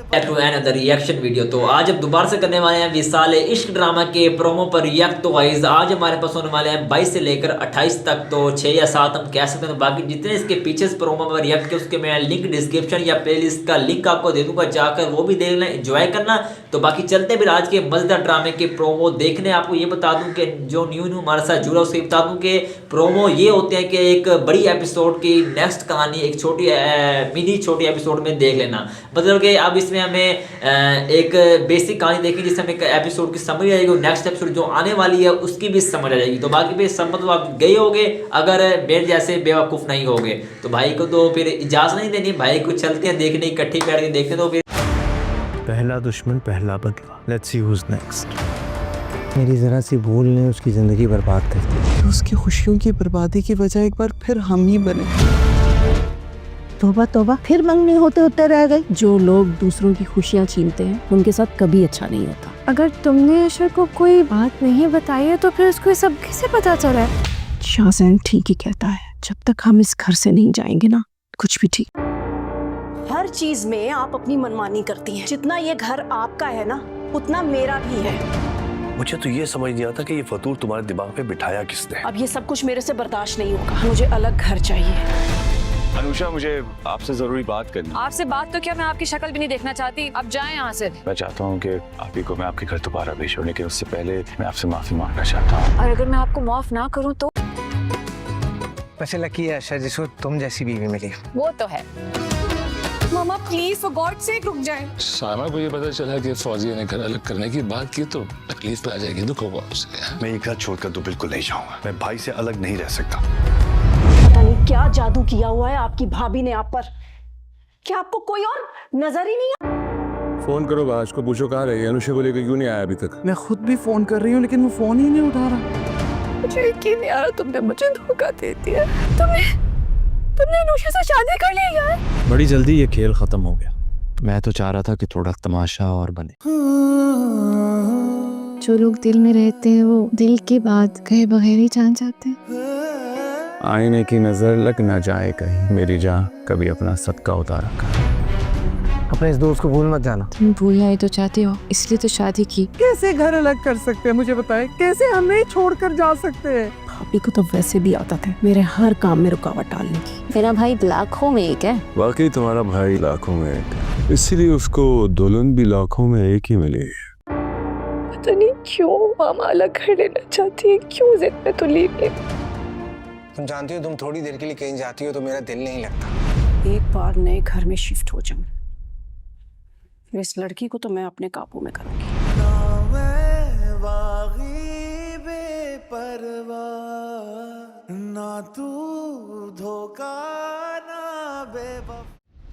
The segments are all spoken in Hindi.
To another reaction video. तो आज हम दोबारा से करने वाले हैं विसाल इश्क ड्रामा के प्रोमो पर रिएक्ट। तो गाइस आज हमारे पास होने वाले हैं 22 से लेकर 28 तक, तो 6 या 7 हम कह सकते हैं। तो बाकी जितने इसके पीछे प्रोमो पर रिएक्ट किए उसके मैं लिंक डिस्क्रिप्शन या प्लेलिस्ट का लिंक आपको दे दूंगा, जाकर वो भी देख लें, एंजॉय करना। तो बाकी चलते फिर आज के मजेदार ड्रामे के प्रोमो देखने। आपको ये बता दूं कि जो न्यू हमारे साथ जुड़ा उससे बता दूं कि प्रोमो ये होते हैं कि एक बड़ी एपिसोड की नेक्स्ट कहानी एक छोटी एपिसोड में देख लेना। मतलब कि अब इसमें हमें एक बेसिक कहानी देखी जिससे हमें एक एपिसोड की समझ आएगी और नेक्स्ट एपिसोड जो आने वाली है उसकी भी समझ आ जाएगी। तो बाकी फिर समझ तो आप गए होगे अगर मेरे जैसे बेवकूफ़ नहीं होगे। तो भाई को तो फिर इजाज़त नहीं देनी, भाई को चलते हैं देखने, इकट्ठी बैठ के देखते। तो फिर पहला दुश्मन पहला बदला, लेट्स सी हुज नेक्स्ट। मेरी जरा सी भूल ने उसकी जिंदगी बर्बाद कर दी। उसकी खुशियों की बर्बादी की वजह एक बार फिर हम ही बने। तोबा तोबा, फिर मंगनी होते होते रह गई। जो लोग दूसरों की खुशियाँ छीनते हैं उनके साथ कभी अच्छा नहीं होता। अगर तुमने अशर को कोई बात नहीं बताई है तो फिर उसको सब कैसे पता चला है? शाहजैन ठीक ही कहता है, जब तक हम इस घर से नहीं जाएंगे ना कुछ भी ठीक। हर चीज में आप अपनी मनमानी करती हैं। जितना ये घर आपका है ना उतना मेरा भी है। मुझे तो ये समझ नहीं आता कि ये फतूर तुम्हारे दिमाग में बिठाया किसने। अब ये सब कुछ मेरे से बर्दाश्त नहीं होगा, मुझे अलग घर चाहिए। अनुषा, मुझे आपसे जरूरी बात करनी। आपसे बात तो क्या, मैं आपकी शक्ल भी नहीं देखना चाहती। अब जाएं यहाँ से। मैं चाहता हूँ कि आप ही को मैं आपके घर दोबारा भेजूं, लेकिन उससे पहले मैं आपसे माफी मांगना चाहता हूँ। और अगर मैं आपको माफ ना करूँ तो? वैसे लकी है आशा जिसको तुम जैसी बीवी मिली। वो तो है। मामा प्लीज फॉर गॉड सेक रुक जाएं। सामा को ये पता चला कि फौजिया ने घर अलग करने की बात की तो तकलीफ पे आ जाएगी, दुख होगा उसे। मैं ये घर छोड़कर तो बिल्कुल नहीं जाऊंगा। मैं भाई से अलग नहीं रह सकता। पता नहीं क्या जादू किया हुआ है आपकी भाभी ने आप पर, क्या आपको कोई और नजर ही नहीं है? फोन करो बाज को, पूछो कहाँ रही है, अनुषा को लेकर क्यों नहीं आया अभी तक। मैं खुद भी फोन कर रही हूँ लेकिन वो फोन ही नहीं उठा रहा। मुझे यकीन नहीं आ रहा तुमने मुझे धोखा दे दिया। तुमने अनुषा से शादी कर ली यार। बड़ी जल्दी ये खेल खत्म हो गया। मैं तो चाह रहा था कि थोड़ा तमाशा और बने। जो लोग दिल में रहते हैं वो दिल की बात कहे बगैर ही जान जाते हैं। आईने की नजर लग ना जाए कहीं, मेरी जान कभी अपना सदका उतारा कर। अपने इस दोस्त को भूल मत जाना। तुम भूलना ही तो चाहती हो, इसलिए तो शादी की। कैसे घर अलग कर सकते हैं मुझे बताएं, कैसे हमें छोड़कर जा सकते हैं? भाभी को तो वैसे भी आता था मेरे हर काम में रुकावट डालने की। मेरा भाई लाखों में एक है। वाकई तुम्हारा भाई लाखों में एक है, इसीलिए उसको दुल्हन भी लाखों में एक ही मिली। पता नहीं क्यों मामा अलग घर लेना चाहती है, क्यों जिद में तो ली। तुम जानती हो तुम थोड़ी देर के लिए कहीं जाती हो तो मेरा दिल नहीं लगता। एक बार नए घर में शिफ्ट हो जाऊं फिर इस लड़की को तो मैं अपने काबू में करूंगी।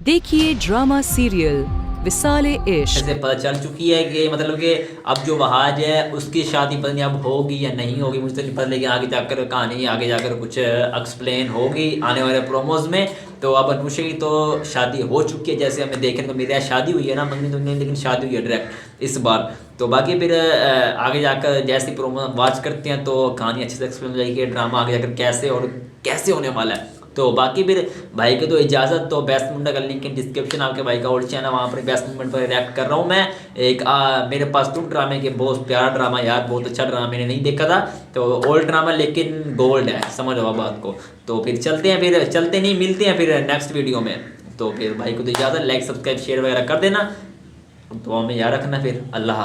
देखिए ड्रामा सीरियल विसाल इश्क। ऐसे पता चल चुकी है कि मतलब कि अब जो वहाज है उसकी शादी पता नहीं अब होगी या नहीं होगी, मुझे तो नहीं पता, लेकिन आगे जाकर कहानी आगे जाकर कुछ एक्सप्लेन होगी आने वाले प्रोमोज में। तो अब अनुषा की तो शादी हो चुकी है, जैसे हमें देखने को मिल रहा है। शादी हुई है ना, मंगनी तो नहीं, लेकिन शादी हुई है डायरेक्ट इस बार। तो बाकी फिर आगे जाकर जैसे प्रोमो वॉच करते हैं तो कहानी अच्छे से एक्सप्लेन हो जाएगी कि ड्रामा आगे जाकर कैसे और कैसे होने वाला है। तो बाकी फिर भाई के तो इजाज़त। तो बेस्ट मुंडा का लिंक इन डिस्क्रिप्शन, आपके भाई का ओल्ड चैनल, वहाँ पर बेस्ट मूवमेंट पर रिएक्ट कर रहा हूँ मैं। एक मेरे पास तुम ड्रामे के बहुत प्यारा ड्रामा यार, बहुत अच्छा ड्रामा मैंने नहीं देखा था। तो ओल्ड ड्रामा लेकिन गोल्ड है, समझ लो बात को। तो फिर चलते हैं, फिर चलते नहीं मिलते हैं फिर नेक्स्ट वीडियो में। तो फिर भाई को तो इजाज़त, लाइक सब्सक्राइब शेयर वगैरह कर देना। तो हमें याद रखना, फिर अल्लाह।